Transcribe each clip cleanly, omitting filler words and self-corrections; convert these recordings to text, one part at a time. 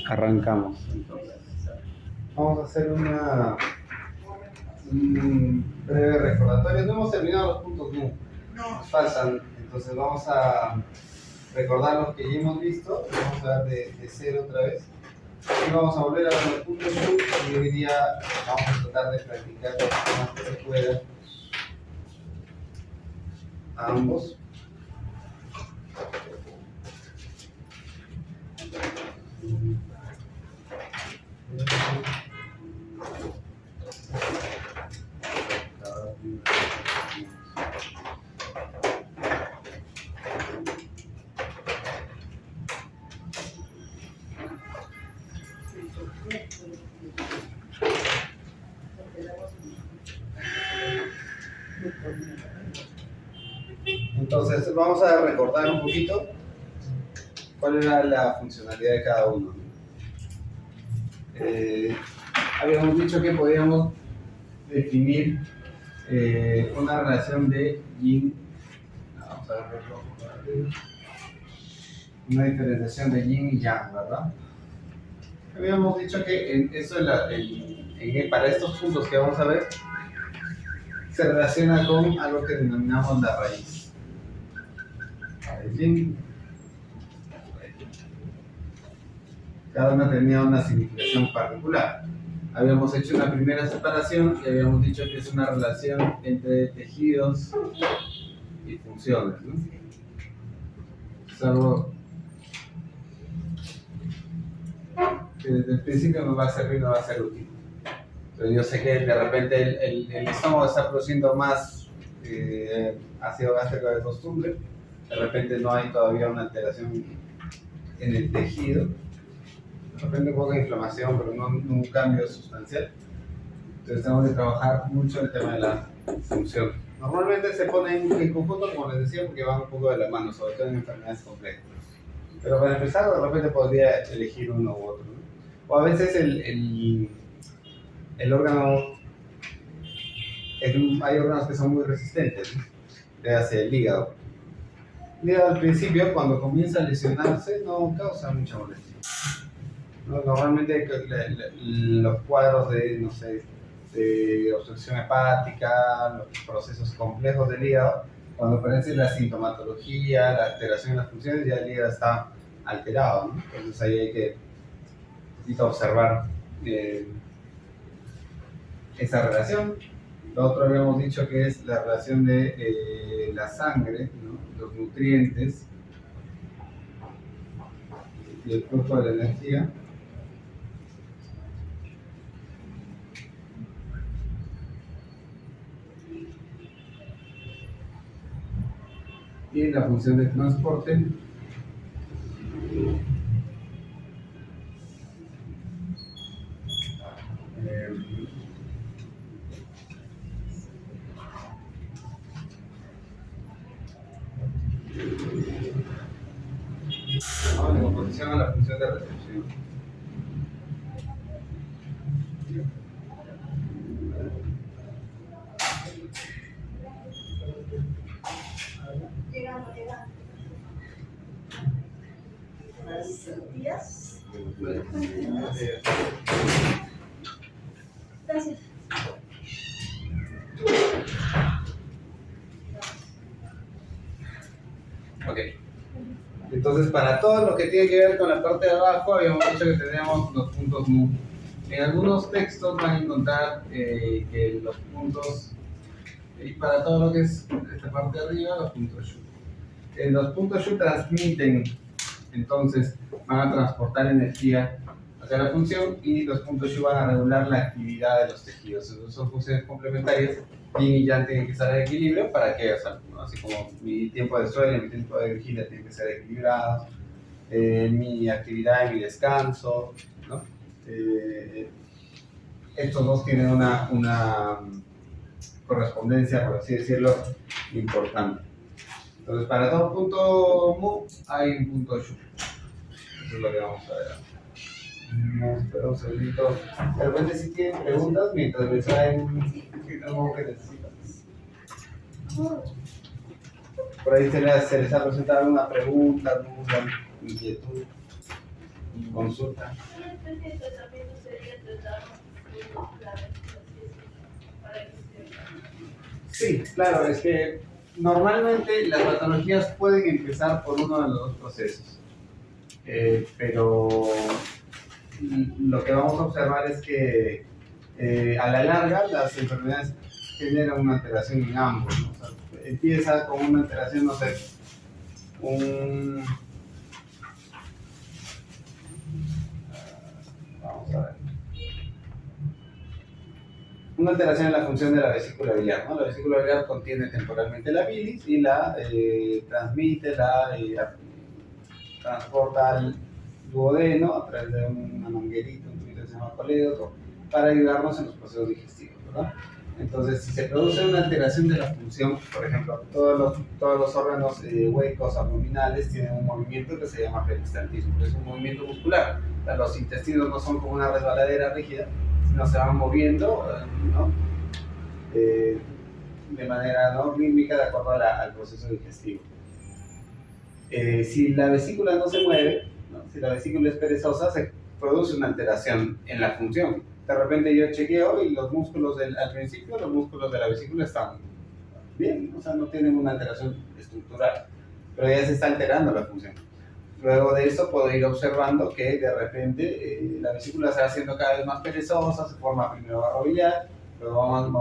Arrancamos. Entonces, vamos a hacer un breve recordatorio. No hemos terminado los puntos nu. Nos faltan. Entonces vamos a recordar los que ya hemos visto. Vamos a ver de cero otra vez. Y vamos a volver a ver los puntos nu. Y hoy día vamos a tratar de practicar lo más que se pueda a ambos. Entonces vamos a recordar un poquito cuál era la funcionalidad de cada uno. Habíamos dicho que podíamos definir una relación de yin, vamos a verlo, una diferenciación de yin y yang, ¿verdad? Habíamos dicho que para estos puntos que vamos a ver se relaciona con algo que denominamos la raíz. El yin. Cada una tenía una significación particular. Habíamos hecho una primera separación y habíamos dicho que es una relación entre tejidos y funciones, ¿no? Es algo que desde el principio nos va a servir, nos va a ser útil. Pero yo sé que de repente el estómago está produciendo más ácido gástrico de costumbre. De repente no hay todavía una alteración en el tejido. De repente un poco de inflamación, pero no un cambio sustancial. Entonces tenemos que trabajar mucho el tema de la función. Normalmente se ponen en conjunto, como les decía, porque van un poco de la mano, sobre todo en enfermedades complejas. Pero para empezar, de repente podría elegir uno u otro, ¿no? O a veces el órgano, hay órganos que son muy resistentes, ¿no? Hace el hígado. El hígado al principio, cuando comienza a lesionarse, no causa mucha molestia. ¿No? Normalmente los cuadros de, no sé, de obstrucción hepática, los procesos complejos del hígado, cuando aparece la sintomatología, la alteración de las funciones, ya el hígado está alterado, ¿no? Entonces ahí hay que observar esa relación. Lo otro habíamos dicho que es la relación de la sangre, ¿no? Los nutrientes y el flujo de la energía. Y la función de transporte. En oposición a la función de recepción. Llegando. Buenos días. Gracias. Ok. Entonces, para todo lo que tiene que ver con la parte de abajo, habíamos dicho que tenemos los puntos nu. En algunos textos van a encontrar que los puntos, y para todo lo que es esta parte de arriba, los puntos shu. Los puntos shu transmiten, entonces van a transportar energía hacia la función y los puntos shu van a regular la actividad de los tejidos. Entonces son funciones complementarias. Yin y yang tienen que estar en equilibrio para que, o sea, ¿no? Así como mi tiempo de sueño y mi tiempo de vigilia tienen que ser equilibrados, mi actividad y mi descanso, ¿no? Estos dos tienen una correspondencia, por así decirlo, importante. Entonces, para todo punto mu hay un punto shu. Eso es lo que vamos a ver. Vamos a esperar un segundito. De repente, si tienen preguntas, mientras les traen algo que necesitan. Por ahí se les ha presentado alguna pregunta, duda, inquietud. consulta. Una especie de tratamiento sería tratar puntos claves, para que se... Sí, claro, es que normalmente las patologías pueden empezar por uno de los dos procesos, pero lo que vamos a observar es que a la larga las enfermedades generan una alteración en ambos, ¿no? O sea, empieza con una alteración, no sé, vamos a ver, una alteración en la función de la vesícula biliar, ¿no? La vesícula biliar contiene temporalmente la bilis y la transmite, transporta al duodeno a través de una manguerita, un tubito que se llama colédoco, para ayudarnos en los procesos digestivos, ¿verdad? Entonces, si se produce una alteración de la función, por ejemplo, todos los órganos huecos abdominales tienen un movimiento que se llama peristaltismo, que es un movimiento muscular. O sea, los intestinos no son como una resbaladera rígida, sino se van moviendo, ¿no? De manera no rítmica de acuerdo al proceso digestivo. Si la vesícula no se mueve, ¿no? Si la vesícula es perezosa, se produce una alteración en la función. De repente yo chequeo y los músculos al principio, los músculos de la vesícula están bien, o sea, no tienen una alteración estructural, pero ya se está alterando la función. Luego de eso puedo ir observando que de repente la vesícula se va haciendo cada vez más perezosa, se forma primero barro biliar, luego van a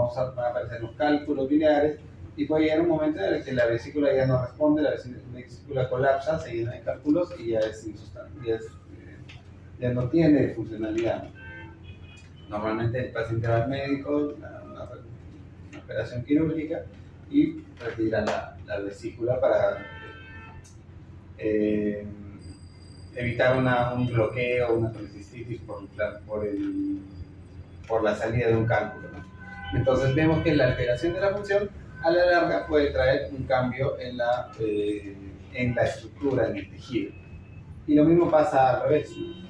aparecer los cálculos biliares, y puede llegar un momento en el que la vesícula ya no responde, la vesícula colapsa, se llena de cálculos y ya es insustancial, ya no tiene funcionalidad. Normalmente el paciente va al médico, una operación quirúrgica, y retira la vesícula para evitar un bloqueo, una colecistitis por la salida de un cálculo, ¿no? Entonces vemos que la alteración de la función a la larga puede traer un cambio en la estructura, en el tejido. Y lo mismo pasa al revés, ¿no?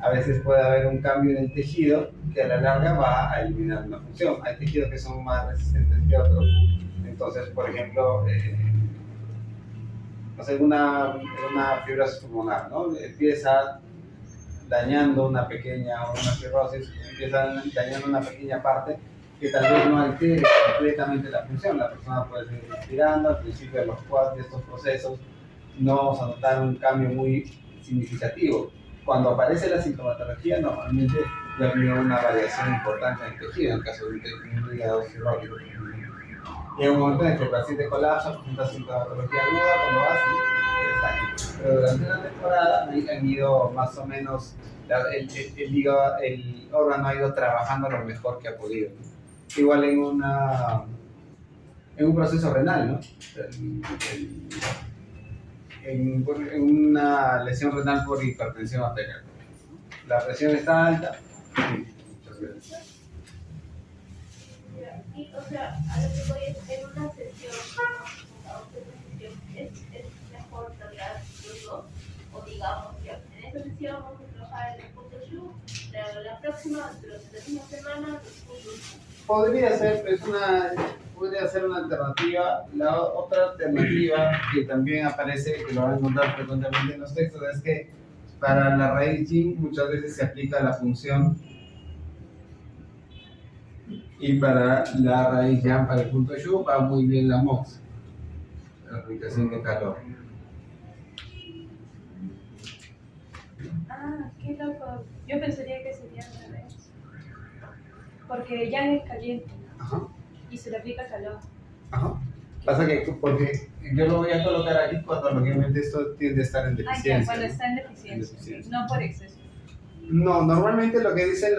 A veces puede haber un cambio en el tejido que a la larga va a eliminar una función. Hay tejidos que son más resistentes que otros. Entonces, por ejemplo, no sé, una fibrosis pulmonar, ¿no? Empieza dañando una cirrosis, empieza dañando una pequeña parte que tal vez no altere completamente la función. La persona puede seguir respirando, al principio de estos procesos no vamos a notar un cambio muy significativo. Cuando aparece la sintomatología, normalmente ya viene una variación importante en el tejido, en el caso de un hígado cirrótico. Llega un momento en el que el paciente colapsa, presenta sintomatología aguda, cuando va así, pero durante una temporada han ido más o menos, el órgano ha ido trabajando lo mejor que ha podido, ¿no? Igual en un proceso renal, ¿no? En una lesión renal por hipertensión arterial. La presión está alta. Muchas gracias. Y, o sea, a lo que voy es, en una sesión, ¿es mejor tratar los dos? O digamos, ya, en esta sesión vamos a trabajar el punto SHU, la próxima, dentro de la misma semana, los puntos. Podría ser una alternativa. La otra alternativa que también aparece, que lo van a encontrar frecuentemente en los textos, es que para la raíz Yin muchas veces se aplica la función, y para la raíz Yang, para el punto Shu, va muy bien la MOX, la aplicación de calor. Ah, qué loco. Yo pensaría que sería al revés. Porque Yang es caliente. Ajá. Y se le aplica calor. Ajá. Pasa que, porque yo lo voy a colocar aquí cuando lógicamente esto tiende a estar en deficiencia. Ya, cuando está en deficiencia. No por exceso. No, normalmente lo que dicen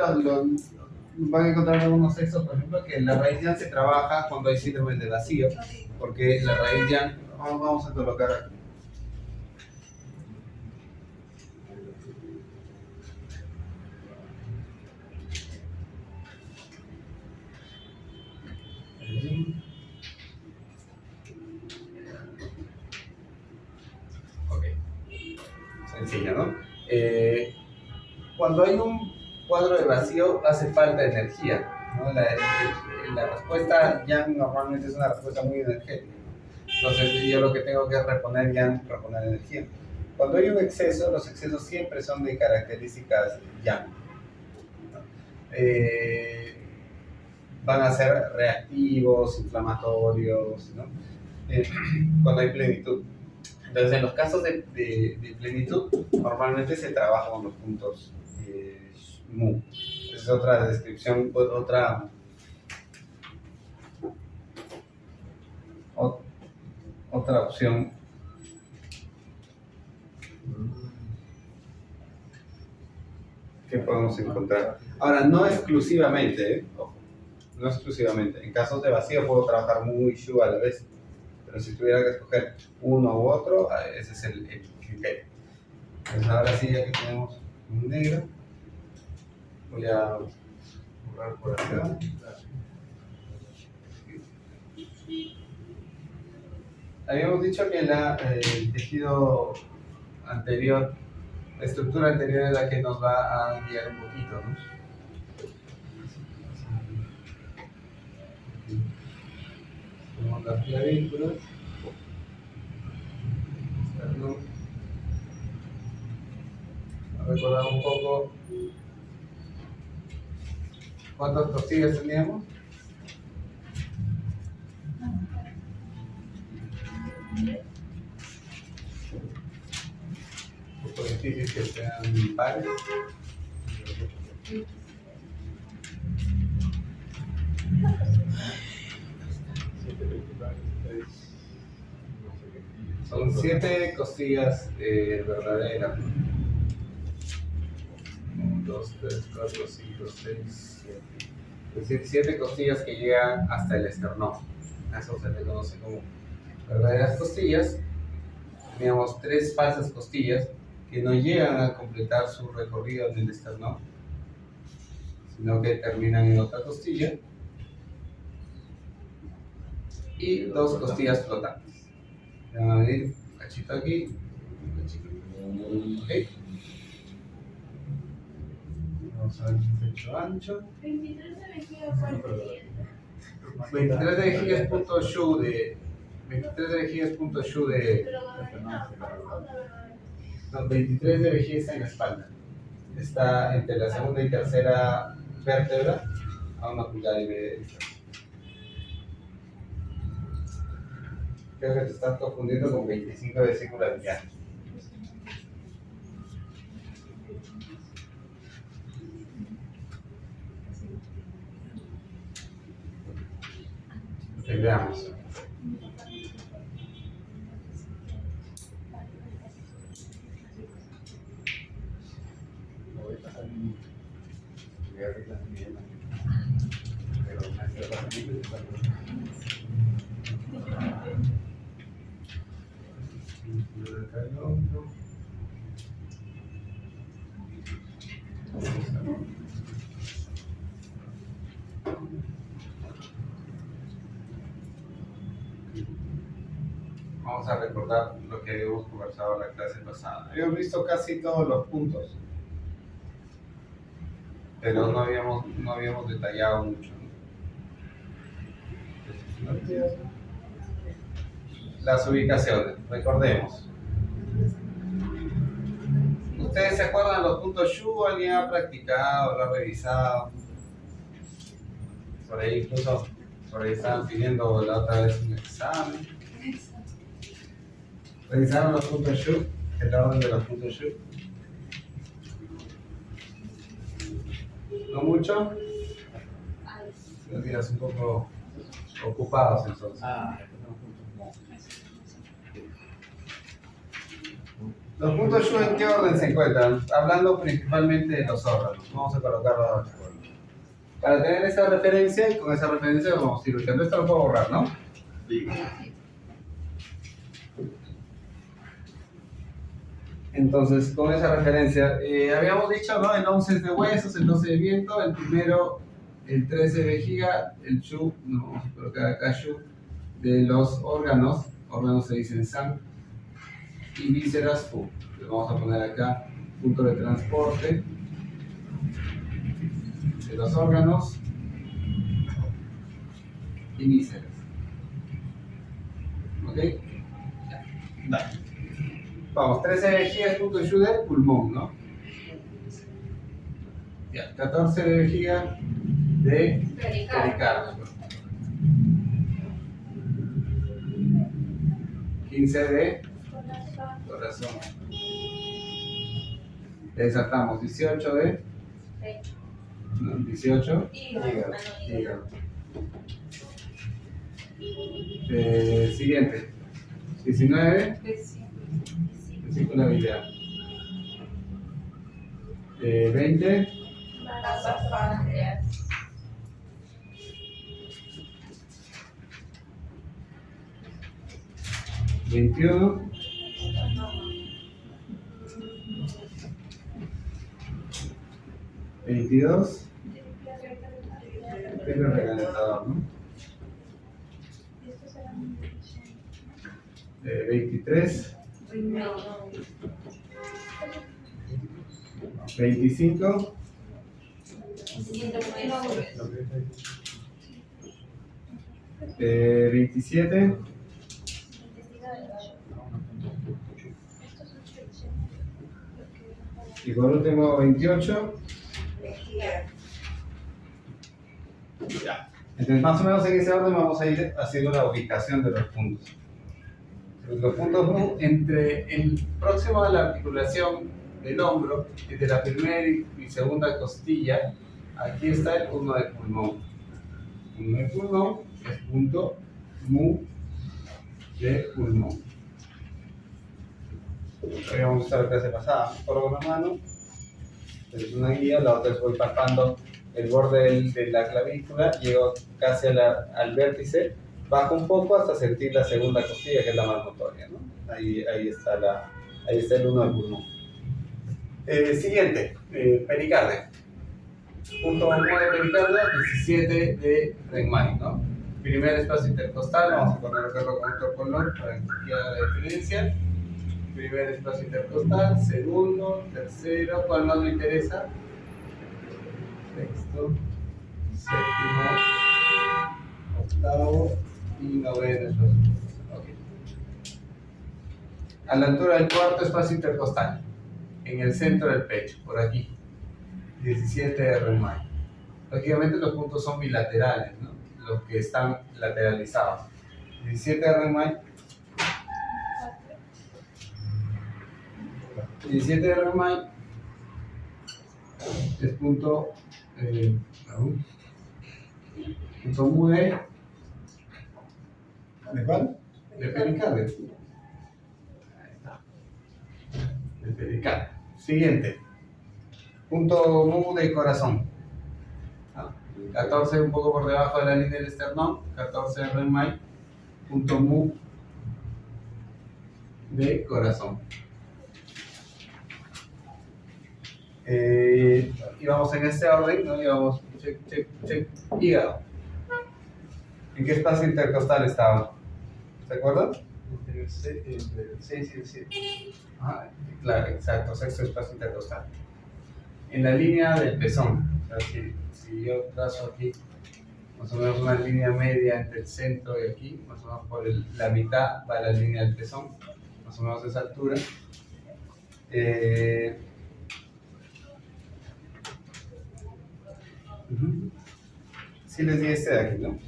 van a encontrar algunos textos, por ejemplo, que la raíz Yang se trabaja cuando hay síndrome de vacío, porque la raíz Yang, vamos a colocar aquí. Ok, sencilla, ¿no? Cuando hay un cuadro de vacío hace falta energía, ¿no? La respuesta Yang normalmente es una respuesta muy energética, ¿no? Entonces yo lo que tengo que reponer energía. Cuando hay un exceso, los excesos siempre son de características yang, ¿no? Van a ser reactivos, inflamatorios, ¿no? Cuando hay plenitud. Entonces, en los casos de plenitud, normalmente se trabaja con los puntos mu. Esa es otra descripción, otra opción que podemos encontrar. Ahora, no exclusivamente, ojo, no exclusivamente. En casos de vacío puedo trabajar mu y shu a la vez, pero si tuviera que escoger uno u otro, ese es el criterio. Entonces ahora sí, ya que tenemos un negro, voy a borrar por acá. Habíamos dicho que el tejido anterior, la estructura anterior es la que nos va a guiar un poquito, ¿no? Tenemos las clavículas. A recordar un poco cuántas costillas teníamos. Un poco difícil que sean pares. Son 7 costillas verdaderas. 1, 2, 3, 4, 5, 6, 7. Es decir, 7 costillas que llegan hasta el esternón. Eso se le conoce como verdaderas costillas. Teníamos 3 falsas costillas que no llegan a completar su recorrido en el esternón, sino que terminan en otra costilla. Y 2 costillas flotantes. Van a venir un cachito aquí, un cachito aquí. ¿Ok? Vamos a ver el pecho ancho. 23 de vejiga, ¿cuál es el siguiente? 23 de vejiga es punto shu de. 23 de vejiga es punto shu de. Pero Gabriela, ¿o la verdad? No, 23 de vejiga está en la espalda. Está entre la segunda y tercera vértebra a 1,5 pulgadas de distancia. Creo que te estás confundiendo con 25 de vesícula biliar. Veamos. Vamos a recordar lo que habíamos conversado en la clase pasada. Habíamos visto casi todos los puntos, pero no habíamos detallado mucho, ¿no? Las ubicaciones, recordemos. ¿Ustedes se acuerdan de los puntos shu? ¿Alguien ha practicado, lo ha revisado? Por ahí incluso, por ahí estaban pidiendo la otra vez un examen. ¿Revisaron los puntos shu? ¿El orden de los puntos shu? ¿No mucho? Los días un poco ocupados entonces. Los puntos shu, ¿en qué orden se encuentran? Hablando principalmente de los órganos. Vamos a colocarlo ahora. Para tener esa referencia, y con esa referencia vamos a ir buscando. Esto lo puedo borrar, ¿no? Sí. Entonces, con esa referencia, habíamos dicho, ¿no? El 11 es de huesos, el 12 de viento, el primero, el 13 de vejiga, el shu, no vamos a colocar acá shu, de los órganos se dicen san, y vísceras fu. Le vamos a poner acá punto de transporte de los órganos y vísceras. ¿Ok? Ya. Dale. Vamos, 13 de vejiga, punto Yu del pulmón, ¿no? Ya, 14 de vejiga de pericardio. 15 de corazón. Le saltamos 18 de... No, 18. Hígado. Siguiente. 19. Vesícula biliar. 20. Vasas páncreas. 21. 22. Tengo el recalentador, ¿no? 23. 25. 27. Y por último 28. Ya. Entonces más o menos en ese orden vamos a ir haciendo la ubicación de los puntos. Los puntos mu entre el próximo a la articulación del hombro, entre la primera y segunda costilla, aquí está el uno del pulmón. Uno del pulmón es punto mu de pulmón. Hoy vamos a usar la clase pasada. Por una mano, es una guía, la otra es voy palpando el borde de la clavícula, llego casi al vértice, bajo un poco hasta sentir la segunda costilla, que es la más notoria, ¿no? Ahí está el uno del pulmón. Siguiente, pericardio. Punto 1 de pericardio, 17 de Regnmai, ¿no? Primer espacio intercostal, vamos a ponerlo con otro color para que quede la diferencia. Primer espacio intercostal, segundo, tercero, ¿cuál más me interesa? Sexto, séptimo, octavo y noveno. Okay. A la altura del cuarto espacio intercostal, en el centro del pecho, por aquí, 17 de Regnmai. Lógicamente los puntos son bilaterales, ¿no? Los que están lateralizados. 17 de Regnmai. 17 de Regnmai es punto mu ¿de cuál? De pericardio. Ahí está. De pericardio. Siguiente. Punto mu de corazón. 14 un poco por debajo de la línea del esternón. 14 de Regnmai. Punto mu de corazón. Y vamos en este orden, ¿no? Y vamos check, hígado. ¿En qué espacio intercostal estaba? ¿Se acuerdan? Entre el 6 y el 7. Ah, claro, exacto, sexto espacio intercostal. En la línea del pezón. O sea, si yo trazo aquí más o menos una línea media entre el centro y aquí, más o menos por la mitad va la línea del pezón, más o menos a esa altura. Sí les di este de aquí, ¿no?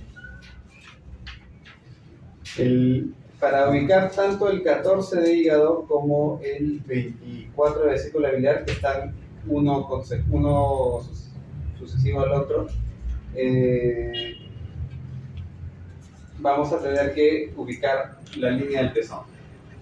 Para ubicar tanto el 14 de hígado como el 24 de vesícula biliar, que están uno sucesivo al otro, vamos a tener que ubicar la línea del pezón.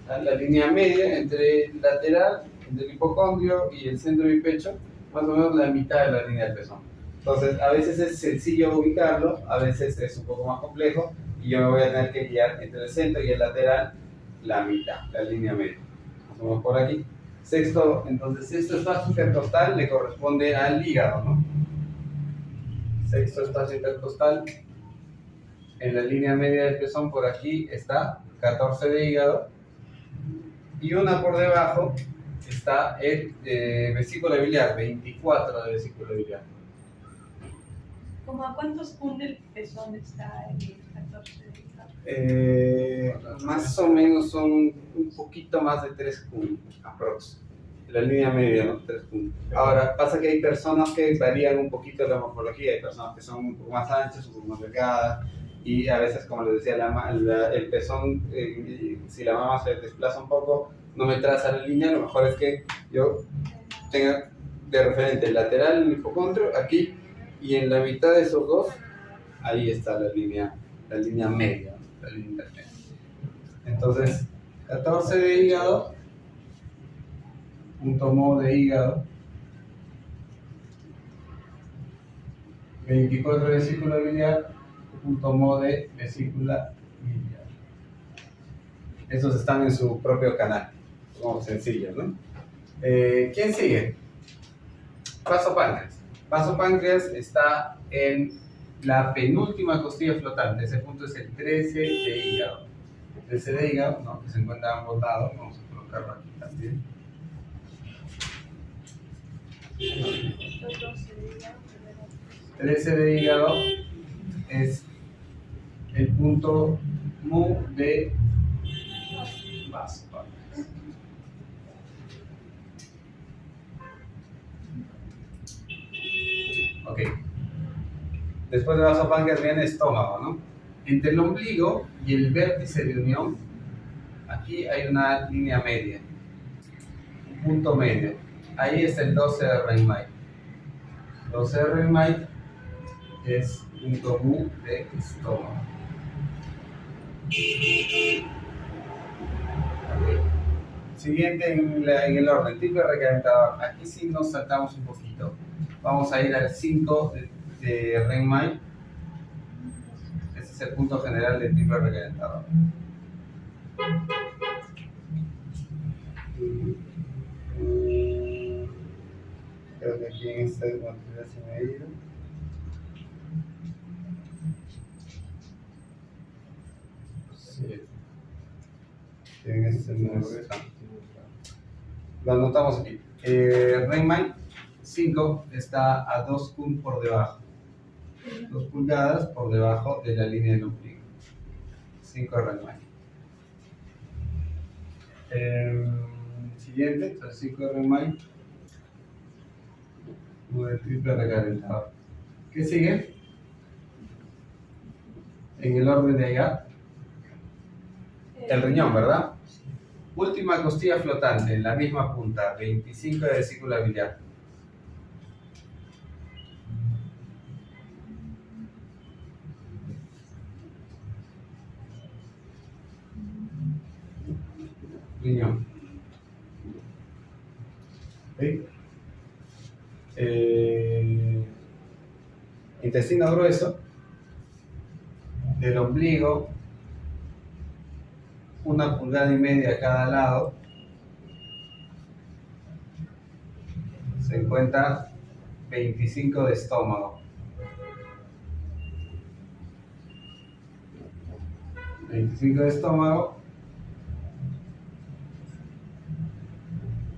La línea media entre el lateral, entre el hipocondrio y el centro de mi pecho, más o menos la mitad de la línea del pezón. Entonces, a veces es sencillo ubicarlo, a veces es un poco más complejo, y yo me voy a tener que guiar entre el centro y el lateral la mitad, la línea media. Vamos por aquí. Entonces, sexto espacio intercostal le corresponde al hígado, ¿no? Sexto espacio intercostal, en la línea media del pezón, por aquí está 14 de hígado, y una por debajo está el vesícula biliar, 24 de vesícula biliar. ¿Cómo a cuántos puntos del pezón está el 14 de hígado? Más o menos son un poquito más de 3 puntos, aprox. La línea media, ¿no? 3 puntos. Ahora, pasa que hay personas que varían un poquito la morfología, hay personas que son un poco más anchas, un poco más delgadas, y a veces, como les decía, el pezón, si la mama se desplaza un poco, no me traza la línea, lo mejor es que yo tenga de referente el lateral, el hipocondrio, aquí, y en la mitad de esos dos, ahí está la línea media, ¿no? La línea intermedia. Entonces, 14 de hígado, punto mo de hígado, 24 de vesícula biliar, punto mo de vesícula biliar. Esos están en su propio canal, como sencillos, ¿no? ¿Quién sigue? Vasopáncreas. Vasopáncreas está en la penúltima costilla flotante, ese punto es el 13 de hígado. 13 de hígado, ¿no? Que se encuentra botado, vamos a colocarlo aquí también. Los 12 de hígado, 13 de hígado es el punto mu de vasopáncreas. Ok. Después de vasopáncreas viene estómago, ¿no? Entre el ombligo y el vértice de unión, aquí hay una línea media, un punto medio. Ahí está el 12 de Reinmeier. 12 de Reinmeier es punto mu de estómago. Okay. Siguiente en el orden, tipo de recalentador. Aquí sí nos saltamos un poquito. Vamos a ir al 5 de Reinmeier. Este es el punto general del tipo de recalentador. Creo que aquí en este material se me ha ido. Sí. En este número lo anotamos aquí. Reinmeier 5 está a 2 cum por debajo. 2 pulgadas por debajo de la línea del ombligo. 5 de Reinmeier. Siguiente, entonces 5 de Reinmeier. El triple recalentador. ¿Qué sigue? En el orden de allá. El riñón, ¿verdad? Última costilla flotante, en la misma punta, 25 de vesícula biliar. Riñón. ¿Sí? Intestino grueso, del ombligo, 1,5 pulgadas a cada lado, se encuentra 25 de estómago. 25 de estómago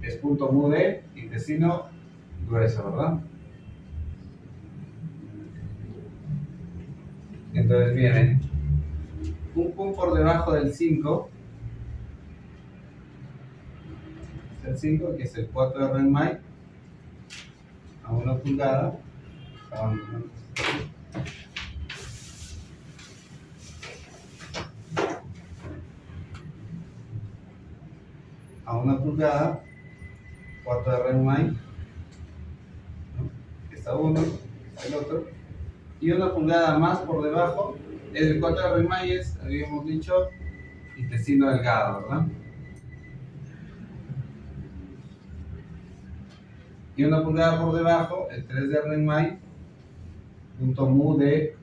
es punto mu de intestino grueso, ¿verdad? Entonces viene un pum por debajo del 5, el 5, que es el 4 de Reinmeier, a 1 pulgada, a 1 pulgada, 4 de Reinmeier, ¿no? Está uno, está el otro, y 1 pulgada más por debajo, el 4 de Reinmeier, habíamos dicho, intestino delgado, ¿verdad? Y 1 pulgada por debajo, el 3 de Reinmeier, punto mu de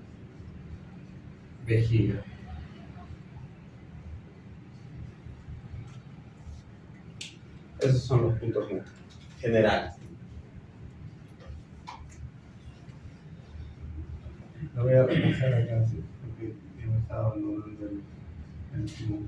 vejiga. Esos son los puntos generales. Lo voy a repasar acá, ¿sí? Porque yo me estaba abandonando el último.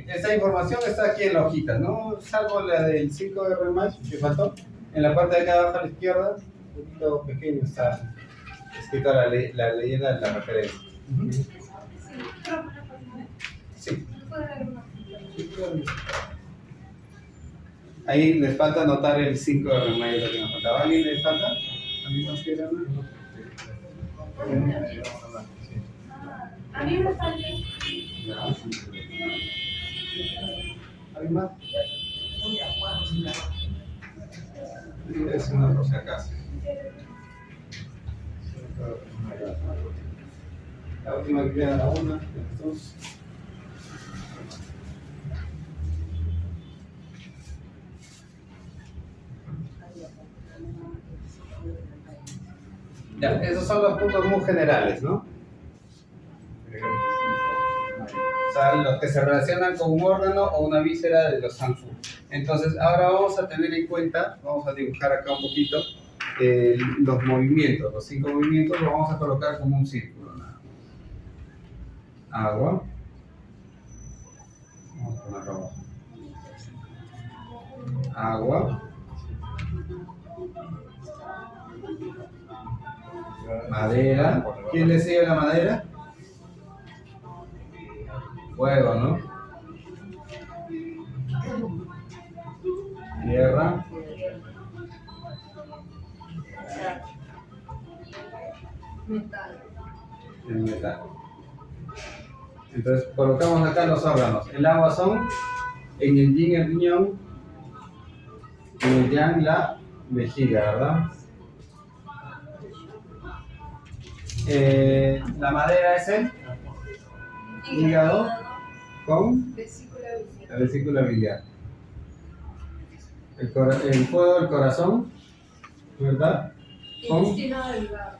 esta información está aquí en la hojita, ¿no? Salvo la del 5R más que faltó. En la parte de acá abajo a la izquierda, un poquito pequeño está escrita la leyenda de la referencia. Sí, creo que la página. Sí. Puede haber una. Ahí les falta anotar el 5 de mayo, lo que nos faltaba. ¿A alguien le falta? ¿A mí más que era? A mí me falta. ¿Alguien más? Es una por si acaso. La última que queda, la una, las dos. Ya, esos son los puntos muy generales, ¿no? O sea, los que se relacionan con un órgano o una víscera de los Sanfu. Entonces, ahora vamos a tener en cuenta, vamos a dibujar acá un poquito, los movimientos, los 5 movimientos los vamos a colocar como un círculo. Nada. Agua. Vamos a ponerlo abajo. Agua. Madera. ¿Quién le sigue la madera? Fuego, ¿no? Tierra. Metal. El metal. Entonces colocamos acá los órganos. El agua son, en el yin el riñón, en el yang la vejiga, ¿verdad? La madera es el hígado con Vesícula biliar. la vesícula biliar. El fuego, el corazón, ¿verdad? Con Intestino delgado.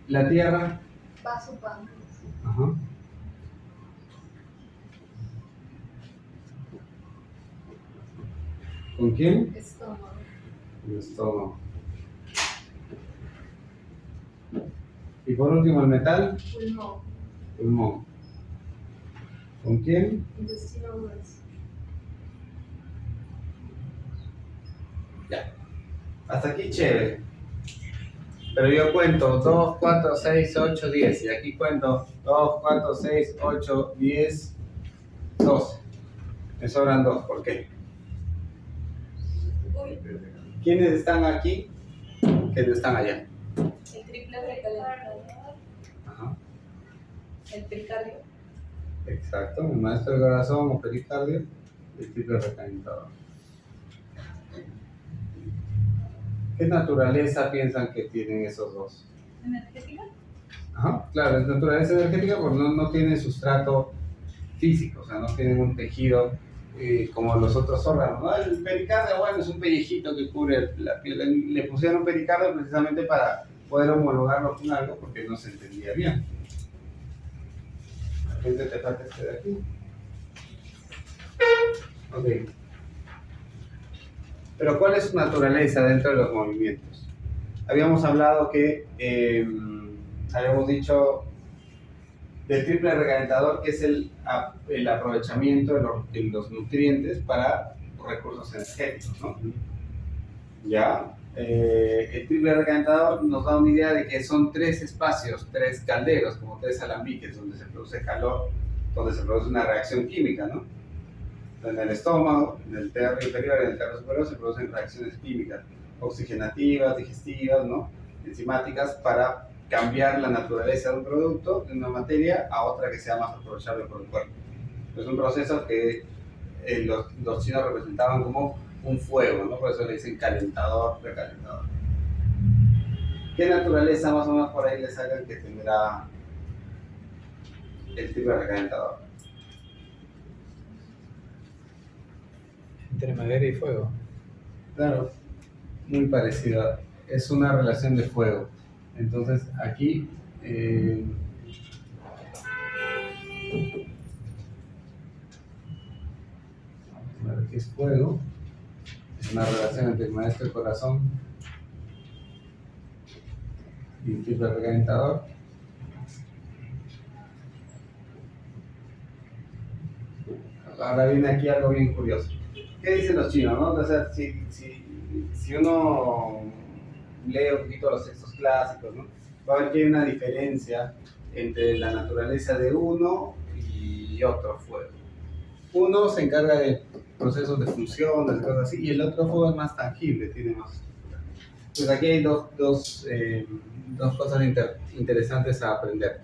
la tierra. Vaso páncreas. Ajá. ¿Con quién? Estómago. El estómago. Y por último el metal, Pulmón. pulmón. ¿Con quién? Intestino grueso. Ya. Hasta aquí chévere. Pero yo cuento 2, 4, 6, 8, 10. Y aquí cuento 2, 4, 6, 8, 10, 12. Me sobran 2. ¿Por qué? Uy, ¿Quiénes están aquí que no están allá? el triple recalentador. Ajá. El pericardio. Exacto. El maestro del corazón o pericardio. El triple recalentador. ¿Qué naturaleza piensan que tienen esos dos? Energética. Ajá, claro, es naturaleza energética porque no tienen sustrato físico, o sea, no tienen un tejido como los otros órganos, ¿no? El pericardio, bueno, es un pellejito que cubre la piel. Le pusieron pericardio precisamente para poder homologarlo con algo porque no se entendía bien. De repente te falta este de aquí. Ok. Pero ¿cuál es su naturaleza dentro de los movimientos? Habíamos hablado que, habíamos dicho del triple recalentador, que es el aprovechamiento de los nutrientes para recursos energéticos, ¿no? Ya, el triple recalentador nos da una idea de que son 3 espacios, 3 calderos, como 3 alambiques, donde se produce calor, donde se produce una reacción química, ¿no? En el estómago, en el tercio inferior y en el tercio superior se producen reacciones químicas, oxigenativas, digestivas, ¿no? Enzimáticas, para cambiar la naturaleza de un producto, de una materia, a otra que sea más aprovechable por el cuerpo. Es un proceso que los chinos representaban como un fuego, ¿no? Por eso le dicen calentador, recalentador. ¿Qué naturaleza más o menos por ahí le sacan que tendrá el tipo de recalentador? Entre madera y fuego. Claro, muy parecido. Es una relación de fuego. Entonces aquí vamos a ver qué es fuego. Es una relación entre el maestro y el corazón. y triple recalentador. Ahora viene aquí algo bien curioso. ¿Qué dicen los chinos, no? O sea, si uno lee un poquito los textos clásicos, ¿no? Va a ver que hay una diferencia entre la naturaleza de uno y otro fuego. Uno se encarga de procesos de función, de cosas así, y el otro fuego es más tangible, tiene más estructura. Pues aquí hay dos cosas interesantes a aprender.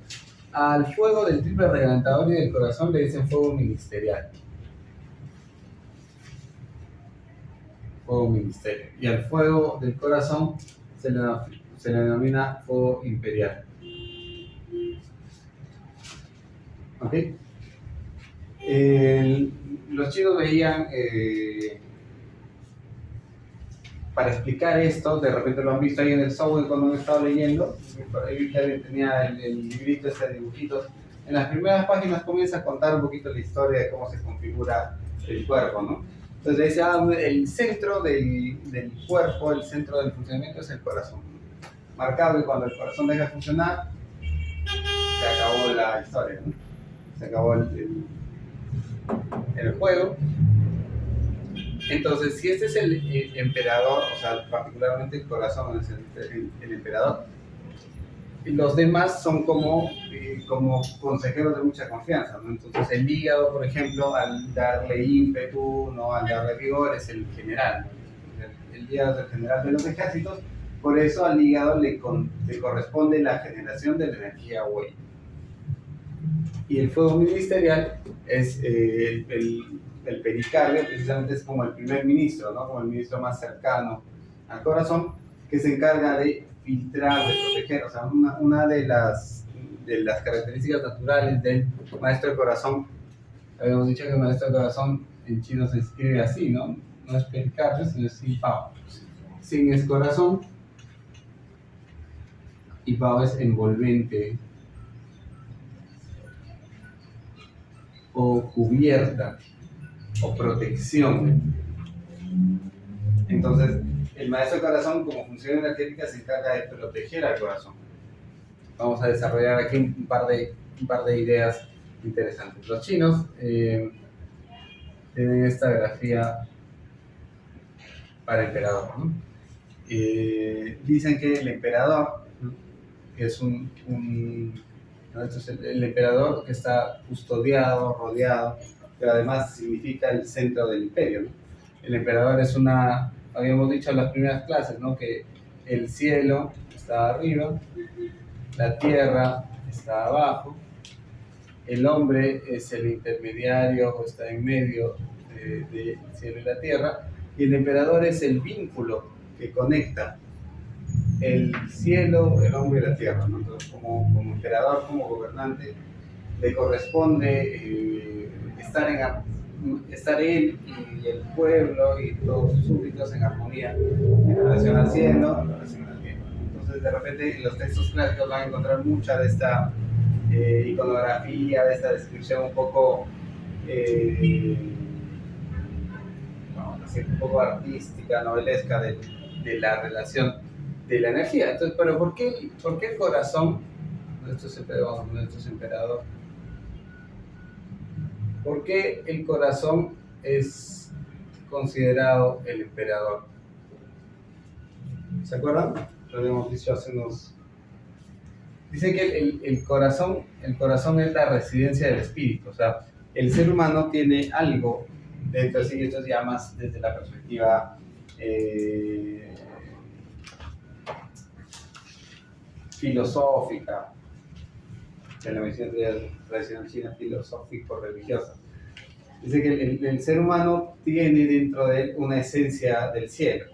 Al fuego del triple recalentador y del corazón le dicen fuego ministerial. Fuego ministerio. Y al fuego del corazón se le denomina fuego imperial. ¿Ok? Los chinos veían, para explicar esto, de repente lo han visto ahí en el software cuando he estado leyendo, por ahí tenía el librito ese de dibujitos. En las primeras páginas comienza a contar un poquito la historia de cómo se configura el cuerpo, ¿no? Entonces dice, el centro del cuerpo, el centro del funcionamiento es el corazón. Marcado que cuando el corazón deja de funcionar, se acabó la historia, ¿no? Se acabó el juego. Entonces, si este es el emperador, o sea, particularmente el corazón es el emperador, y los demás son como consejeros de mucha confianza, ¿no? Entonces, el hígado, por ejemplo, al darle ímpetu, ¿no? Al darle vigor, es el general, ¿no? El hígado es el general de los ejércitos, por eso al hígado le corresponde la generación de la energía Wei. Y el fuego ministerial es el pericardio, precisamente es como el primer ministro, ¿no? Como el ministro más cercano al corazón, que se encarga de filtrar, de proteger. O sea, una de las características naturales del maestro del corazón, habíamos dicho que el maestro del corazón en chino se escribe así, ¿no? No es pericardio, sino es sin pao. Sin es corazón y pao es envolvente o cubierta o protección. Entonces, el maestro del corazón, como función energética, se encarga de proteger al corazón. Vamos a desarrollar aquí un par de ideas interesantes. Los chinos tienen esta grafía para emperador, ¿no? Dicen que el emperador, ¿no? Es ¿no? Entonces, el emperador que está custodiado, rodeado, pero además significa el centro del imperio, ¿no? El emperador es habíamos dicho en las primeras clases, ¿no? Que el cielo está arriba, la tierra está abajo, el hombre es el intermediario o está en medio del cielo y la tierra, y el emperador es el vínculo que conecta el cielo, el hombre y la tierra, ¿no? Entonces, como emperador, como gobernante, le corresponde estar él y el pueblo y todos sus súbditos en armonía en relación al cielo, en relación al tierra. Entonces, de repente, en los textos clásicos van a encontrar mucha de esta iconografía, de esta descripción un poco, un poco artística, novelesca de la relación de la energía. Entonces, pero ¿por qué el corazón, esto es emperador, por qué el corazón es considerado el emperador? ¿Se acuerdan? Lo habíamos dicho hace unos... Dice que el corazón es la residencia del espíritu, o sea, el ser humano tiene algo dentro de sí, y esto es ya más desde la perspectiva filosófica, de la medicina tradicional china, filosófico-religiosa. Dice que el ser humano tiene dentro de él una esencia del cielo,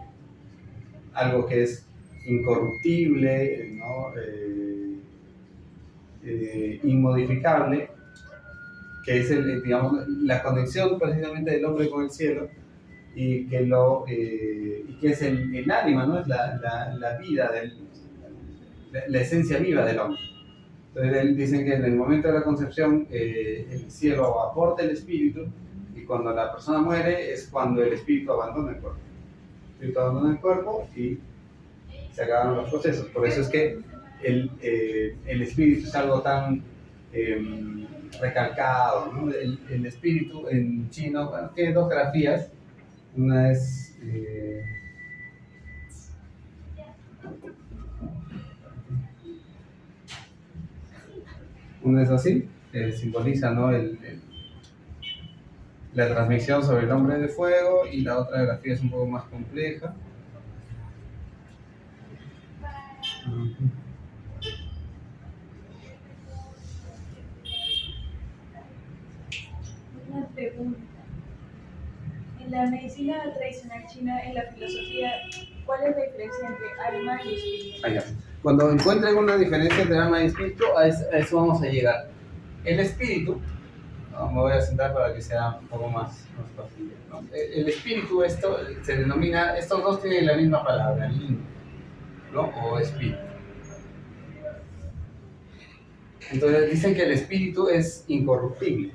algo que es incorruptible, ¿no? Inmodificable, que es la conexión precisamente del hombre con el cielo, y que es el ánima, ¿no? Es la vida, la esencia viva del hombre. Entonces dicen que en el momento de la concepción el cielo aporta el espíritu, y cuando la persona muere es cuando el espíritu abandona el cuerpo. El espíritu abandona el cuerpo y se acaban los procesos. Por eso es que el espíritu es algo tan recalcado, ¿no? El espíritu en chino, bueno, tiene dos grafías. Una es así, simboliza, ¿no? La transmisión sobre el hombre de fuego, y la otra grafía es un poco más compleja. Una pregunta. En la medicina tradicional china, en la filosofía, ¿cuál es la diferencia entre alma y espíritu? Allá. Cuando encuentren una diferencia entre alma y espíritu, a eso vamos a llegar. El espíritu, no, me voy a sentar para que sea un poco más fácil, ¿no? El espíritu, esto se denomina, estos dos tienen la misma palabra, yin, ¿no? O espíritu. Entonces dicen que el espíritu es incorruptible,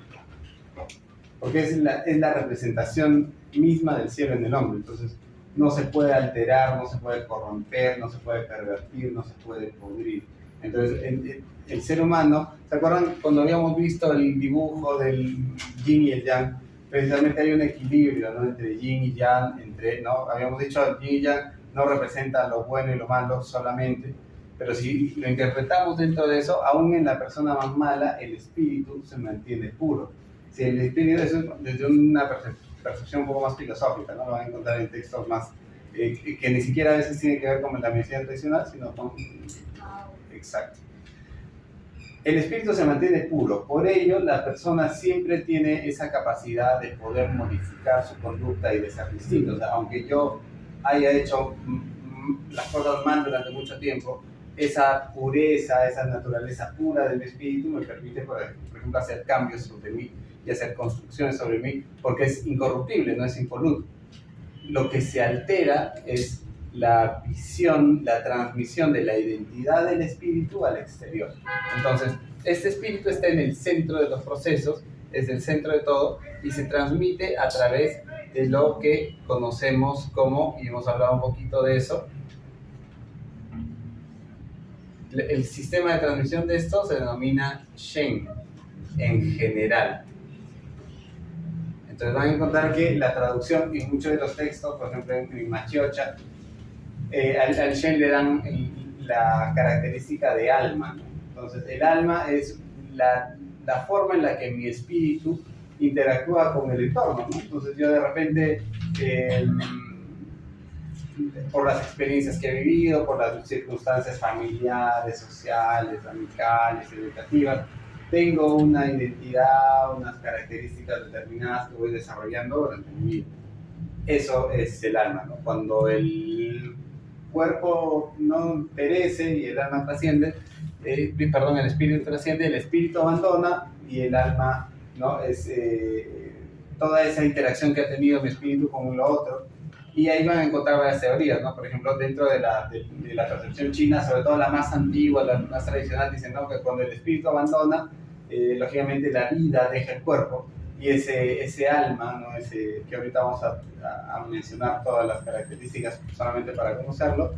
porque es la representación misma del cielo en el hombre. Entonces no se puede alterar, no se puede corromper, no se puede pervertir, no se puede pudrir. Entonces el ser humano, ¿se acuerdan cuando habíamos visto el dibujo del yin y el yang? Precisamente hay un equilibrio, ¿no? Entre yin y yang, ¿no? Habíamos dicho que yin y yang no representa lo bueno y lo malo solamente, pero si lo interpretamos dentro de eso, aún en la persona más mala, el espíritu se mantiene puro. Si el espíritu es desde una percepción un poco más filosófica, ¿no? Lo van a encontrar en textos más que ni siquiera a veces tienen que ver con la medicina tradicional, sino con... Exacto. El espíritu se mantiene puro, por ello la persona siempre tiene esa capacidad de poder modificar su conducta y de ser distinto. O sea, aunque yo haya hecho las cosas mal durante mucho tiempo, esa pureza, esa naturaleza pura del espíritu me permite, por ejemplo, hacer cambios sobre mí y hacer construcciones sobre mí, porque es incorruptible, no es impoluto. Lo que se altera es la visión, la transmisión de la identidad del espíritu al exterior. Entonces, este espíritu está en el centro de los procesos, es el centro de todo, y se transmite a través de lo que conocemos como, y hemos hablado un poquito de eso, el sistema de transmisión de esto se denomina Shen en general. Entonces van a encontrar que la traducción en muchos de los textos, por ejemplo en Machiocha, al Shen le dan la característica de alma, ¿no? Entonces el alma es la forma en la que mi espíritu interactúa con el entorno, ¿no? Entonces yo de repente, por las experiencias que he vivido, por las circunstancias familiares, sociales, amicales, educativas, tengo una identidad, unas características determinadas que voy desarrollando durante mi vida. Eso es el alma, ¿no? Cuando el cuerpo no perece y el alma trasciende, el espíritu trasciende, el espíritu abandona y el alma, ¿no? Es toda esa interacción que ha tenido mi espíritu con lo otro. Y ahí van a encontrar varias teorías, ¿no? Por ejemplo, dentro de la percepción china, sobre todo la más antigua, la más tradicional, dicen, ¿no? Que cuando el espíritu abandona, lógicamente la vida deja el cuerpo, y ese alma, ¿no? Que ahorita vamos a mencionar todas las características solamente para conocerlo,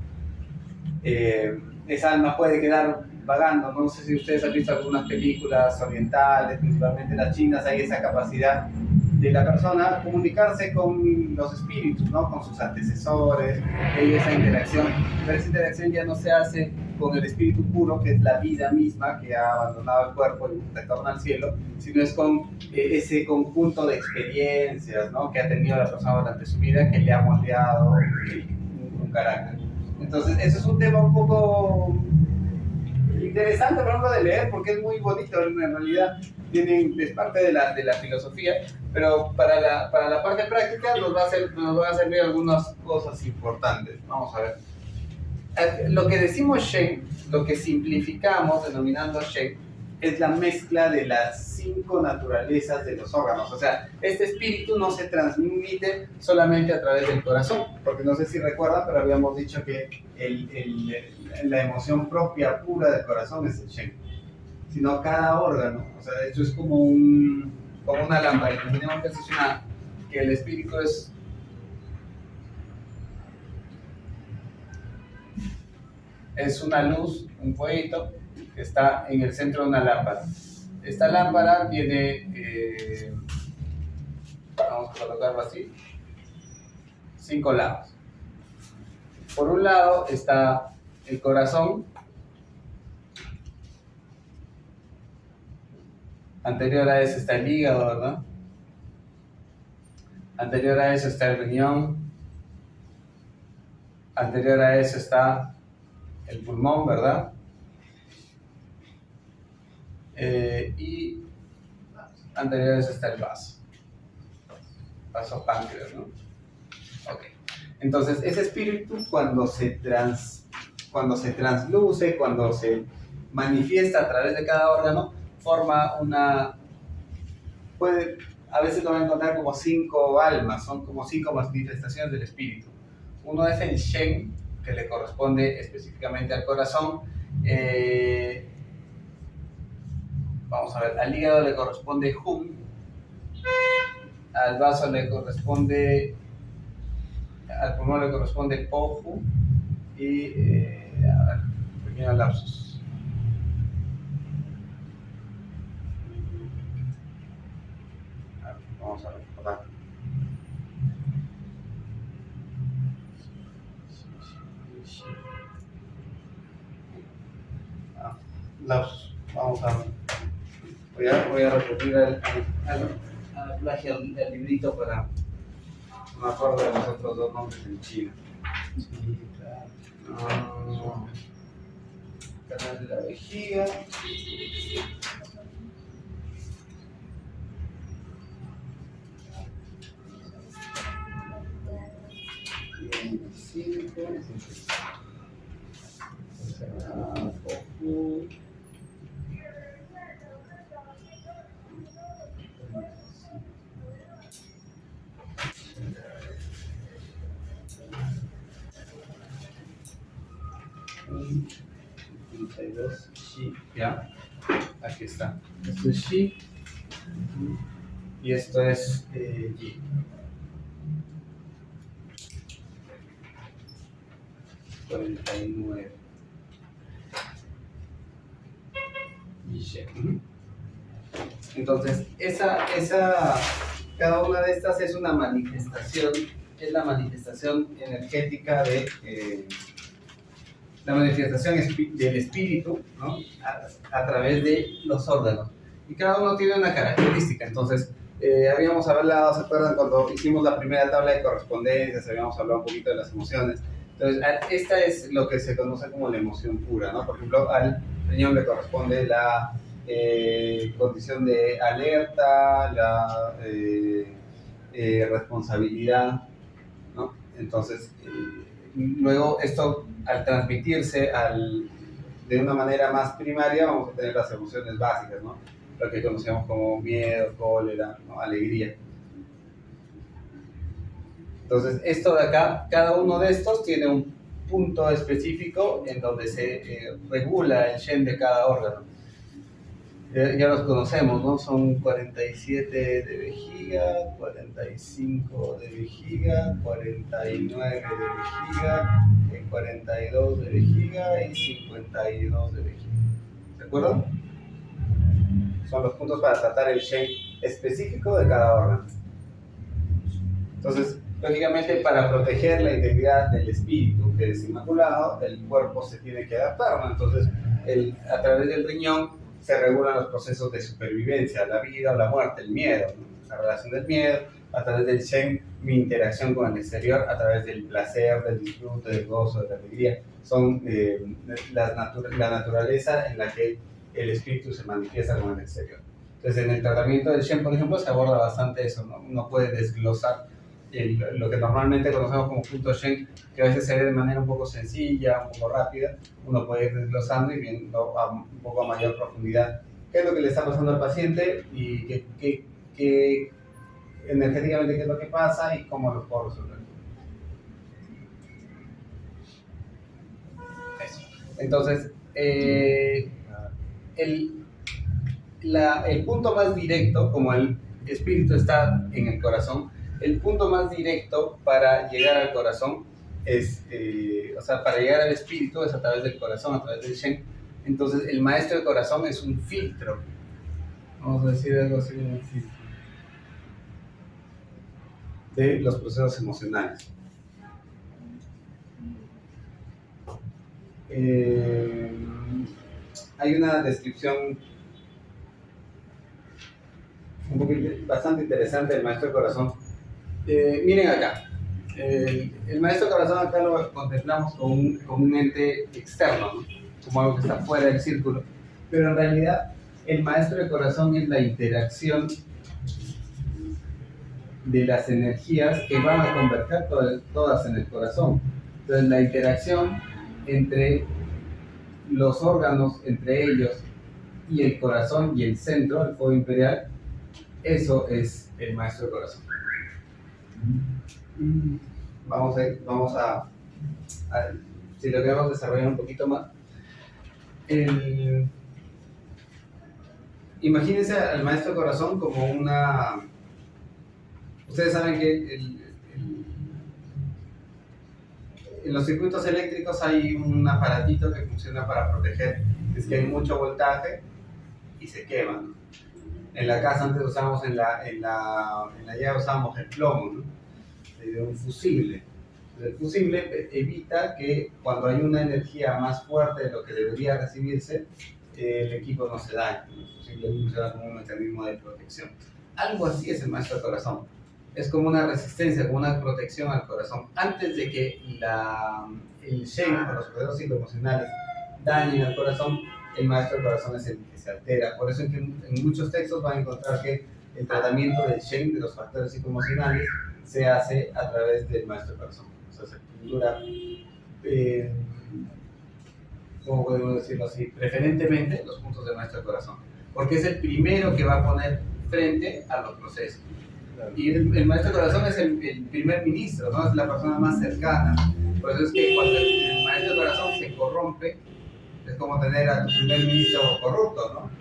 esa alma puede quedar vagando. No sé si ustedes han visto algunas películas orientales, principalmente las chinas, hay esa capacidad de la persona comunicarse con los espíritus, ¿no? Con sus antecesores, hay esa interacción, pero esa interacción ya no se hace con el espíritu puro, que es la vida misma que ha abandonado el cuerpo y retorna al cielo, sino es con ese conjunto de experiencias, ¿no? Que ha tenido la persona durante su vida, que le ha moldeado un carácter. Entonces, eso es un tema un poco interesante, por ejemplo, de leer, porque es muy bonito en realidad. Es parte de la filosofía, pero para la parte práctica nos van a servir algunas cosas importantes. Vamos a ver. Lo que decimos Shen, lo que simplificamos denominando Shen, es la mezcla de las 5 naturalezas de los órganos. O sea, este espíritu no se transmite solamente a través del corazón, porque no sé si recuerdan, pero habíamos dicho que la emoción propia, pura del corazón es el Shen, sino cada órgano. O sea, esto es como una lámpara. Imaginemos que el espíritu es es una luz, un fueguito, que está en el centro de una lámpara. Esta lámpara tiene, vamos a colocarlo así, 5 lados. Por un lado está el corazón, anterior a eso está el hígado, ¿verdad? Anterior a eso está el riñón, anterior a eso está el pulmón, ¿verdad? Y anterior a eso está el vaso páncreas, ¿no? Ok. Entonces, ese espíritu cuando se transluce, cuando se manifiesta a través de cada órgano, forma a veces lo van a encontrar como 5 almas, son como 5 manifestaciones del espíritu. Uno es el Shen, que le corresponde específicamente al corazón. Vamos a ver, al hígado le corresponde Hum, al vaso le corresponde, al pulmón le corresponde Pohu y, a ver, pequeño lapsus. A ver, vamos a recordar. Lapsus, vamos a ver. Voy a recurrir al librito para no me acuerdo de los otros 2 nombres en chino. Sí, claro. Canal de la vejiga. ¿Ya? Aquí está. Esto es Shi y esto es Yi. $49. Entonces, cada una de estas es una manifestación, es la manifestación energética la manifestación del espíritu, ¿no? A través de los órganos. Y cada uno tiene una característica. Entonces, habíamos hablado, ¿se acuerdan? Cuando hicimos la primera tabla de correspondencias, habíamos hablado un poquito de las emociones. Entonces, esta es lo que se conoce como la emoción pura, ¿no? Por ejemplo, al riñón le corresponde la condición de alerta, la responsabilidad, ¿no? Entonces, luego esto al transmitirse de una manera más primaria vamos a tener las emociones básicas, ¿no? Lo que conocemos como miedo, cólera, ¿no? Alegría. Entonces, esto de acá, cada uno de estos tiene un punto específico en donde se regula el Shen de cada órgano. Ya los conocemos, ¿no? Son 47 de vejiga, 45 de vejiga, 49 de vejiga, 42 de vejiga y 52 de vejiga. ¿De acuerdo? Son los puntos para tratar el Shen específico de cada órgano. Entonces, lógicamente, para proteger la integridad del espíritu, que es inmaculado, el cuerpo se tiene que adaptar, ¿no? Entonces, a través del riñón se regulan los procesos de supervivencia, la vida o la muerte, el miedo, ¿no? La relación del miedo, a través del Shen, mi interacción con el exterior, a través del placer, del disfrute, del gozo, de la alegría. Son la naturaleza en la que el espíritu se manifiesta con el exterior. Entonces, en el tratamiento del Shen, por ejemplo, se aborda bastante eso, ¿no? Uno puede desglosar lo que normalmente conocemos como punto Shen, que a veces se ve de manera un poco sencilla, un poco rápida. Uno puede ir desglosando y viendo un poco a mayor profundidad qué es lo que le está pasando al paciente y qué energéticamente qué es lo que pasa y cómo lo puedo resolver. Eso. Entonces, el punto más directo, como el espíritu está en el corazón, el punto más directo para llegar al corazón o sea, para llegar al espíritu es a través del corazón, a través del Shen. Entonces, el maestro del corazón es un filtro. Vamos a decir algo así, un filtro de los procesos emocionales. Hay una descripción bastante interesante del maestro del corazón. Miren acá. El maestro corazón acá lo contemplamos como un ente externo, ¿no? Como algo que está fuera del círculo, pero en realidad el maestro del corazón es la interacción de las energías que van a converger todas en el corazón. Entonces la interacción entre los órganos, entre ellos y el corazón y el centro, el fuego imperial, eso es el maestro del corazón. Vamos a si lo queremos desarrollar un poquito más. Imagínense al maestro del corazón como una... Ustedes saben que en los circuitos eléctricos hay un aparatito que funciona para proteger. Es que hay mucho voltaje y se queman. En la casa antes usábamos, en la llave usábamos el plomo, ¿no? De un fusible. El fusible evita que cuando hay una energía más fuerte de lo que debería recibirse, el equipo no se dañe. El fusible funciona como un mecanismo de protección. Algo así es el maestro del corazón. Es como una resistencia, como una protección al corazón. Antes de que el Shen o los procesos psicoemocionales dañen al corazón, el maestro del corazón es el que se altera. Por eso es que en muchos textos van a encontrar que el tratamiento del Shen, de los factores psicoemocionales, se hace a través del maestro del corazón. O sea, se cultura, ¿cómo podemos decirlo así? Preferentemente los puntos del maestro del corazón. Porque es el primero que va a poner frente a los procesos. Y el maestro del corazón es el primer ministro, ¿no? Es la persona más cercana. Por eso es que cuando el maestro del corazón se corrompe, es como tener a tu primer ministro corrupto, ¿no?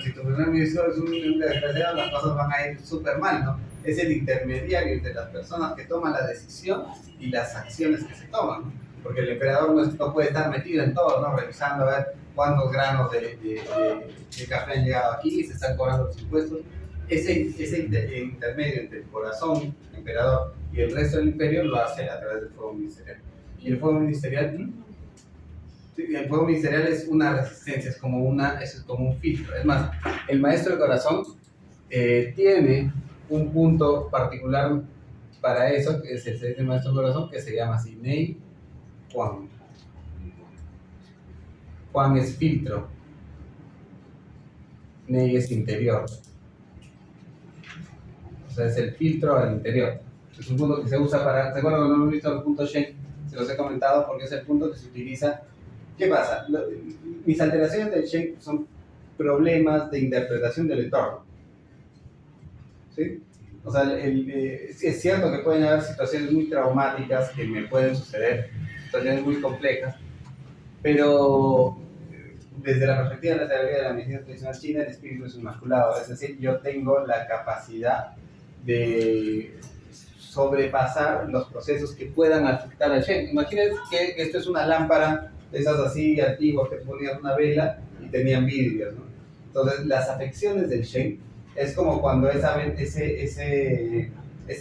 Si tu primer ministro es un desgraciado, las cosas van a ir súper mal, ¿no? Es el intermediario entre las personas que toman la decisión y las acciones que se toman, ¿no? Porque el emperador no puede estar metido en todo, ¿no? Revisando a ver cuántos granos de café han llegado aquí, se están cobrando los impuestos. Ese intermedio entre el corazón, el emperador, y el resto del imperio lo hace a través del fuego ministerial. Y el fuego ministerial es una resistencia, es como un filtro. Es más, el maestro del corazón tiene un punto particular para eso, que es el maestro del corazón, que se llama así, Nei Quan. Quan es filtro, Nei es interior. O sea, es el filtro al interior. Es un punto que se usa para... ¿Se acuerdan cuando hemos visto el punto Shen? Se los he comentado porque es el punto que se utiliza. ¿Qué pasa? Mis alteraciones del Shen son problemas de interpretación del entorno. ¿Sí? O sea, es cierto que pueden haber situaciones muy traumáticas que me pueden suceder, situaciones muy complejas, pero desde la perspectiva de la teoría de la medicina tradicional china, el espíritu es inmaculado. Es decir, yo tengo la capacidad de sobrepasar los procesos que puedan afectar al Shen. Imagínense que esto es una lámpara de esas así antiguas que ponían una vela y tenían vidrios, ¿no? Entonces, las afecciones del Shen es como cuando ese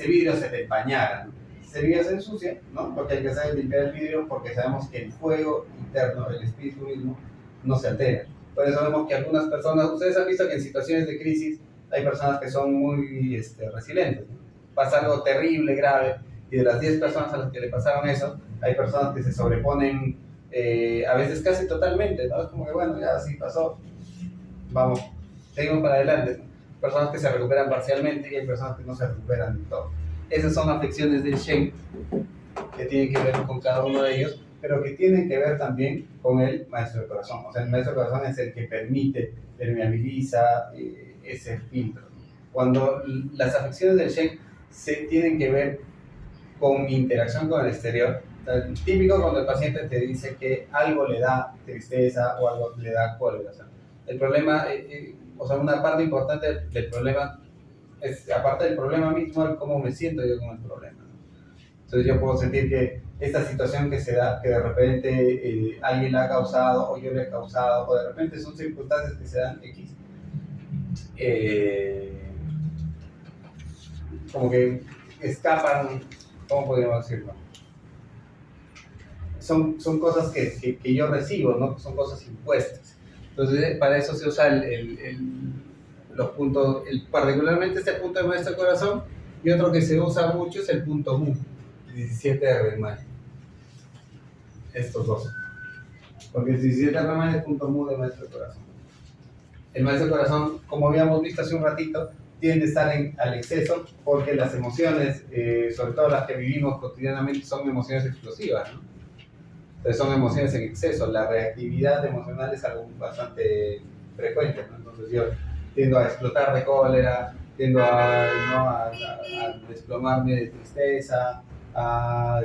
vidrio se te empañara, ¿no? Ese vidrio se ensucia, ¿no? Porque hay que saber limpiar el vidrio porque sabemos que el fuego interno, el espíritu mismo, no se altera. Por eso vemos que algunas personas, ustedes han visto que en situaciones de crisis hay personas que son muy resilientes, ¿no? Pasa algo terrible, grave, y de las 10 personas a las que le pasaron eso, hay personas que se sobreponen a veces casi totalmente, ¿no? Es como que bueno, ya así pasó, vamos, seguimos para adelante, ¿no? Personas que se recuperan parcialmente y hay personas que no se recuperan del todo. Esas son afecciones del Shen que tienen que ver con cada uno de ellos, pero que tienen que ver también con el maestro del corazón. O sea, el maestro del corazón es el que permeabiliza ese filtro. Cuando las afecciones del Shen tienen que ver con mi interacción con el exterior, típico cuando el paciente te dice que algo le da tristeza o algo le da cólera. O sea, el problema, o sea, una parte importante del problema es, aparte del problema mismo, el cómo me siento yo con el problema, ¿no? Entonces yo puedo sentir que esta situación que se da, que de repente alguien la ha causado o yo le he causado, o de repente son circunstancias que se dan X, como que escapan, ¿cómo podríamos decirlo? Son cosas que yo recibo, ¿no? Son cosas impuestas. Entonces, para eso se usa los puntos, particularmente este punto de maestro corazón, y otro que se usa mucho es el punto mu, 17 de Riemann. Estos dos. Porque el 17 de Riemann es el punto mu de maestro corazón. El maestro corazón, como habíamos visto hace un ratito, tiende a estar al exceso porque las emociones, sobre todo las que vivimos cotidianamente, son emociones explosivas, ¿no? Entonces son emociones en exceso. La reactividad emocional es algo bastante frecuente, ¿no? Entonces yo tiendo a explotar de cólera, tiendo a desplomarme de tristeza, a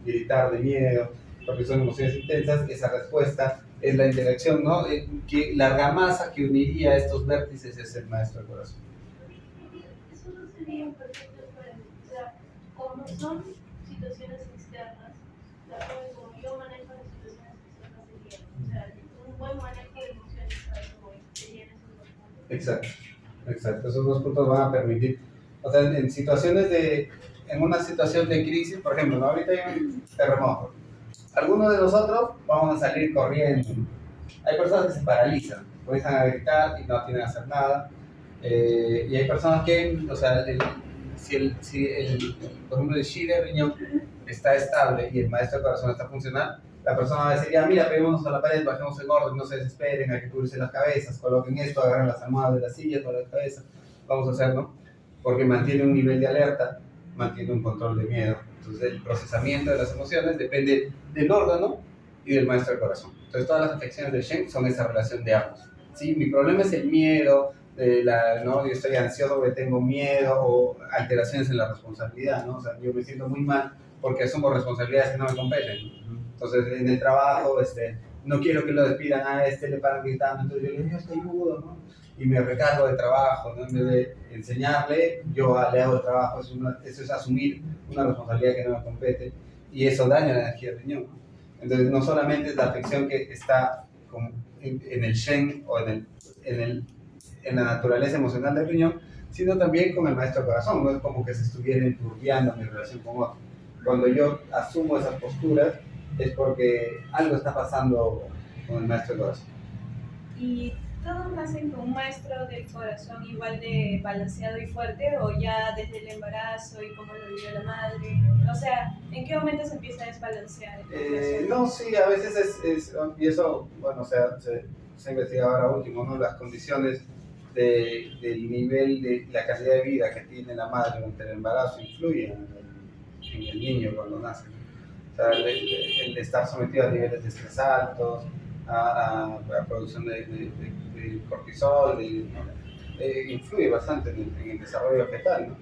gritar de miedo, porque son emociones intensas. Esa respuesta es la interacción, ¿no? Que la argamasa que uniría estos vértices es el maestro del corazón. Eso no sería un perfecto ejemplo. O sea, como son situaciones externas, la forma en como yo manejo las situaciones externas sería, o sea, un buen manejo de emociones para como serían esos dos puntos. Exacto, exacto. Esos dos puntos van a permitir, o sea, en una situación de crisis, por ejemplo, ¿no? Ahorita hay un terremoto. Algunos de nosotros vamos a salir corriendo. Hay personas que se paralizan, comienzan a gritar y no tienen que hacer nada. Y hay personas que, o sea, por ejemplo, el Shi de riñón está estable y el maestro del corazón está funcional, la persona va a decir, ya mira, peguémonos a la pared, bajemos el orden, no se desesperen, hay que cubrirse las cabezas, coloquen esto, agarren las almohadas de la silla para la cabeza, vamos a hacerlo, porque mantiene un nivel de alerta, mantiene un control de miedo. Entonces el procesamiento de las emociones depende del órgano y del maestro del corazón. Entonces todas las afecciones del Shen son esa relación de ambos. ¿Sí? Mi problema es el miedo, ¿no? Yo estoy ansioso porque tengo miedo o alteraciones en la responsabilidad, ¿no? O sea, yo me siento muy mal porque asumo responsabilidades que no me competen. Entonces en el trabajo, no quiero que lo despidan a le paran gritando, entonces yo le digo, yo te ayudo, ¿no? Y me recargo de trabajo, ¿no? En vez de enseñarle, yo le hago el trabajo. Eso es asumir una responsabilidad que no me compete y eso daña la energía del riñón, ¿no? Entonces no solamente es la afección que está en el Shen o en la naturaleza emocional del riñón, sino también con el maestro corazón. No es como que se estuviera enturbiando mi relación con otro. Cuando yo asumo esas posturas es porque algo está pasando con el maestro corazón. ¿Y todos nacen con un maestro del corazón igual de balanceado y fuerte, o ya desde el embarazo y cómo lo vivió la madre? O sea, ¿en qué momento se empieza a desbalancear el corazón? No, sí, a veces y eso, bueno, o sea, se ha investigado ahora último, ¿no? Las condiciones del nivel de la calidad de vida que tiene la madre durante el embarazo influyen en el niño cuando nace. O sea, el estar sometido a niveles de estrés altos, a producción de cortisol, influye bastante en el desarrollo fetal, ¿no?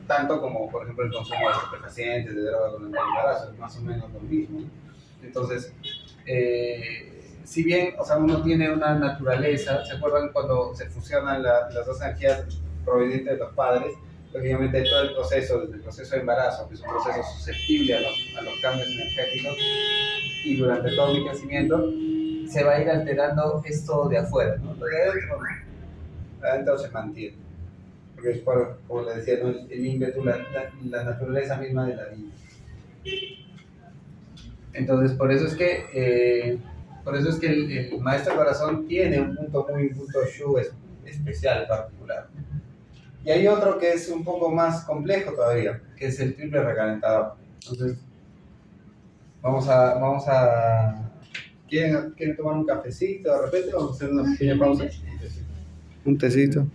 Tanto como, por ejemplo, el consumo de estupefacientes, de drogas con el embarazo, es más o menos lo mismo, ¿no? Entonces, si bien, o sea, uno tiene una naturaleza, ¿se acuerdan cuando se fusionan las dos energías provenientes de los padres? Lógicamente todo el proceso, desde el proceso de embarazo, que es un proceso susceptible a los cambios energéticos, y durante todo mi crecimiento, se va a ir alterando esto de afuera, ¿no? Lo de adentro, ¿no? Adentro se mantiene, porque es como le decía, ¿no? el ímpetu, la naturaleza misma de la vida. Entonces, por eso es que el maestro corazón tiene un punto Shu especial, particular. Y hay otro que es un poco más complejo todavía, que es el triple recalentador. Entonces, vamos a ¿quieren tomar un cafecito de repente? Vamos a hacer una pequeña pausa. Un tecito.